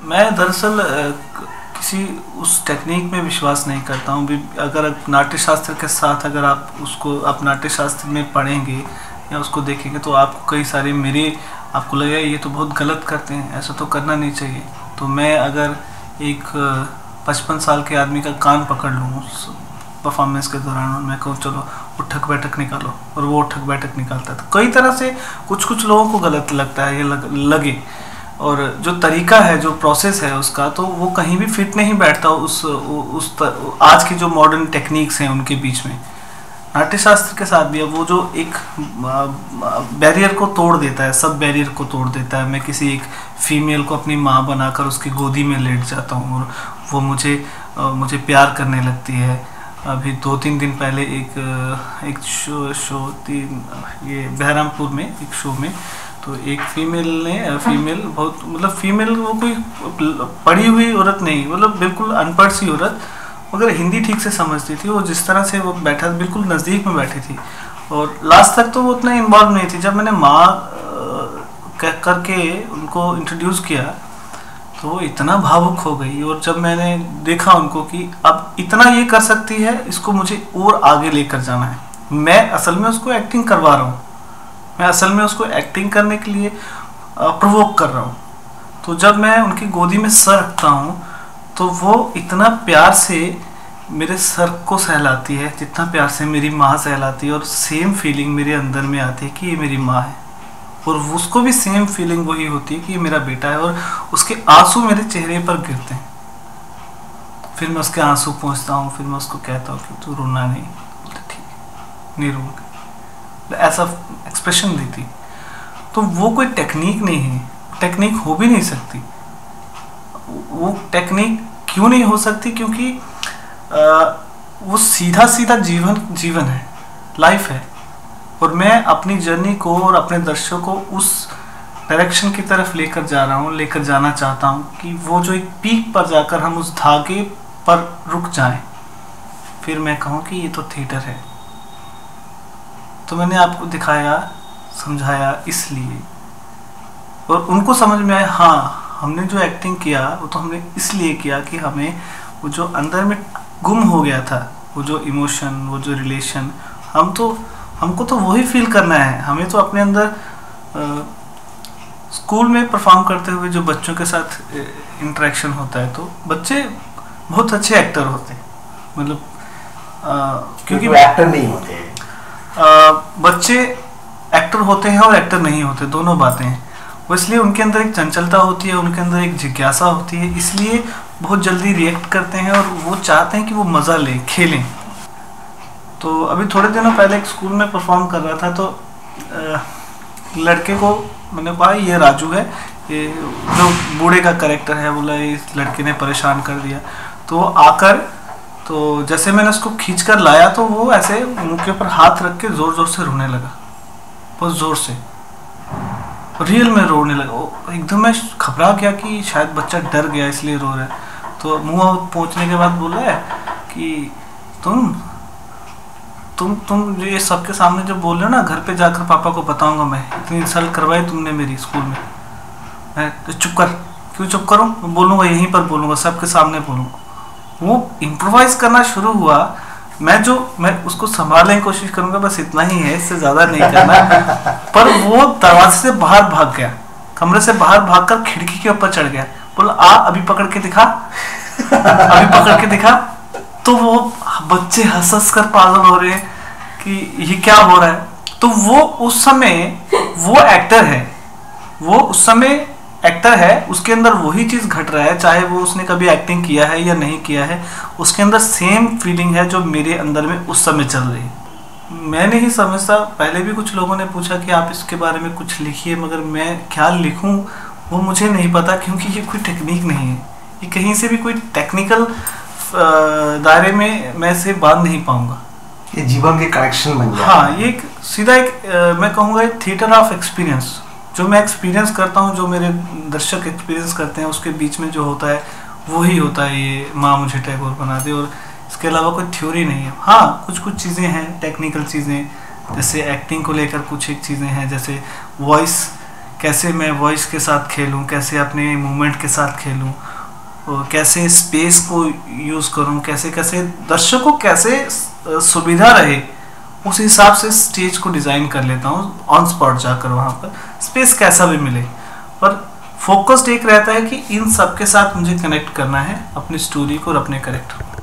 मैं दरअसल किसी उस टेक्निक में विश्वास नहीं करता हूँ भी। अगर नाट्य शास्त्र के साथ अगर आप नाट्य शास्त्र में पढ़ेंगे या उसको देखेंगे तो आपको कई सारे आपको लगेगा ये तो बहुत गलत करते हैं, ऐसा तो करना नहीं चाहिए। तो मैं अगर एक 55 साल के आदमी का कान पकड़ लूँ उस परफॉर्मेंस के दौरान और मैं कहूँ चलो उठक बैठक निकालो, और वो उठक बैठक निकालता है, तो कई तरह से कुछ लोगों को गलत लगता है, ये लगे। और जो तरीका है, जो प्रोसेस है उसका, तो वो कहीं भी फिट नहीं बैठता आज की जो मॉडर्न टेक्निक्स हैं उनके बीच में। नाट्य शास्त्र के साथ भी अब वो जो एक बैरियर को तोड़ देता है, सब बैरियर को तोड़ देता है। मैं किसी एक फीमेल को अपनी माँ बनाकर उसकी गोदी में लेट जाता हूँ और वो मुझे प्यार करने लगती है। अभी 2-3 दिन पहले एक शो ये बहरामपुर में एक शो में, तो एक फीमेल बहुत मतलब फीमेल, वो कोई पढ़ी हुई औरत नहीं, मतलब बिल्कुल अनपढ़ सी औरत, मगर हिंदी ठीक से समझती थी। वो जिस तरह से वो बैठा बिल्कुल नज़दीक में बैठी थी और लास्ट तक तो वो उतना इन्वॉल्व नहीं थी। जब मैंने माँ करके उनको इंट्रोड्यूस किया तो वो इतना भावुक हो गई, और जब मैंने देखा उनको कि अब इतना ये कर सकती है, इसको मुझे और आगे लेकर जाना है। मैं असल में उसको एक्टिंग करवा रहा हूँ, मैं असल में उसको एक्टिंग करने के लिए प्रोवोक कर रहा हूँ। तो जब मैं उनकी गोदी में सर रखता हूँ तो वो इतना प्यार से मेरे सर को सहलाती है जितना प्यार से मेरी माँ सहलाती है, और सेम फीलिंग मेरे अंदर में आती है कि ये मेरी माँ है, और उसको भी सेम फीलिंग वही होती है कि ये मेरा बेटा है, और उसके आंसू मेरे चेहरे पर गिरते हैं। फिर मैं उसके आंसू पोंछता हूँ, फिर मैं उसको कहता हूँ कि तू रोना नहीं, बोलते ठीक है नहीं रोऊंगा, ऐसा एक्सप्रेशन देती। तो वो कोई टेक्निक नहीं है, टेक्निक हो भी नहीं सकती। वो टेक्निक क्यों नहीं हो सकती? क्योंकि वो सीधा जीवन है, लाइफ है, और मैं अपनी जर्नी को और अपने दर्शकों को उस डायरेक्शन की तरफ लेकर जाना चाहता हूँ कि वो जो एक पीक पर जाकर हम उस धागे पर रुक जाएं, फिर मैं कहूँ कि ये तो थिएटर है। तो मैंने आपको दिखाया, समझाया इसलिए, और उनको समझ में आया हाँ हमने जो एक्टिंग किया वो तो हमने इसलिए किया कि हमें वो जो अंदर में गुम हो गया था, वो जो इमोशन, वो जो रिलेशन, हमको तो वही फील करना है। हमें तो अपने अंदर स्कूल में परफॉर्म करते हुए जो बच्चों के साथ इंटरेक्शन होता है, तो बच्चे बहुत अच्छे एक्टर होते हैं, मतलब क्योंकि एक्टर नहीं होते, बच्चे एक्टर होते हैं और एक्टर नहीं होते, दोनों बातें हैं। वो इसलिए उनके अंदर एक चंचलता होती है, उनके अंदर एक जिज्ञासा होती है, इसलिए बहुत जल्दी रिएक्ट करते हैं और वो चाहते हैं कि वो मज़ा लें, खेलें। तो अभी थोड़े दिनों पहले एक स्कूल में परफॉर्म कर रहा था, तो लड़के को मैंने कहा ये राजू है, ये जो बूढ़े का कैरेक्टर है, बोला इस लड़के ने परेशान कर दिया। तो वो आकर, तो जैसे मैंने उसको खींच कर लाया तो वो ऐसे मुंह के ऊपर हाथ रख के ज़ोर ज़ोर से रोने लगा, बहुत ज़ोर से, रियल में रोने लगा। एकदम मैं घबरा गया कि शायद बच्चा डर गया इसलिए रो रहा है। तो मुँह पहुँचने के बाद बोला है कि तुम ये सबके सामने जो बोल रहे हो ना, घर पे जाकर पापा को बताऊंगा मैं, इतनी इंसल्ट करवाई तुमने मेरी स्कूल में। मैं तो चुप कर, क्यों चुप करूं, बोलूँगा यहीं पर बोलूँगा, सबके सामने बोलूँगा। वो इम्प्रोवाइज करना शुरू हुआ। मैं उसको संभालने की कोशिश करूंगा, बस इतना ही है, इससे ज़्यादा नहीं करना। पर वो दरवाजे से बाहर भाग गया, कमरे से बाहर भागकर खिड़की के ऊपर चढ़ गया, बोला अभी पकड़ के दिखा, अभी पकड़ के दिखा। तो वो बच्चे हंस कर पागल हो रहे हैं कि ये क्या हो रहा है। तो वो उस समय वो एक्टर है, वो उस समय एक्टर है, उसके अंदर वही चीज़ घट रहा है, चाहे वो उसने कभी एक्टिंग किया है या नहीं किया है, उसके अंदर सेम फीलिंग है जो मेरे अंदर में उस समय चल रही है। मैं नहीं समझता, पहले भी कुछ लोगों ने पूछा कि आप इसके बारे में कुछ लिखिए, मगर मैं क्या लिखूं वो मुझे नहीं पता, क्योंकि ये कोई टेक्निक नहीं है, ये कहीं से भी कोई टेक्निकल दायरे में मैं इसे बांध नहीं पाऊंगा। ये जीवन के कनेक्शन बन गया। हाँ, ये सीधा मैं कहूँगा थिएटर ऑफ एक्सपीरियंस, जो मैं एक्सपीरियंस करता हूँ, जो मेरे दर्शक एक्सपीरियंस करते हैं, उसके बीच में जो होता है वही होता है ये माँ मुझे टैगोर बना दे, और इसके अलावा कोई थ्योरी नहीं है। हाँ, कुछ चीज़ें हैं, टेक्निकल चीज़ें, जैसे एक्टिंग को लेकर कुछ एक चीज़ें हैं, जैसे वॉइस कैसे मैं वॉइस के साथ खेलूं, कैसे अपने मूवमेंट के साथ खेलूं, और कैसे स्पेस को यूज़ करूं, कैसे कैसे दर्शकों को कैसे सुविधा रहे, उस हिसाब से स्टेज को डिज़ाइन कर लेता हूँ ऑन स्पॉट जाकर। वहाँ पर स्पेस कैसा भी मिले, पर फोकस्ड एक रहता है कि इन सब के साथ मुझे कनेक्ट करना है अपनी स्टोरी को और अपने कैरेक्टर को।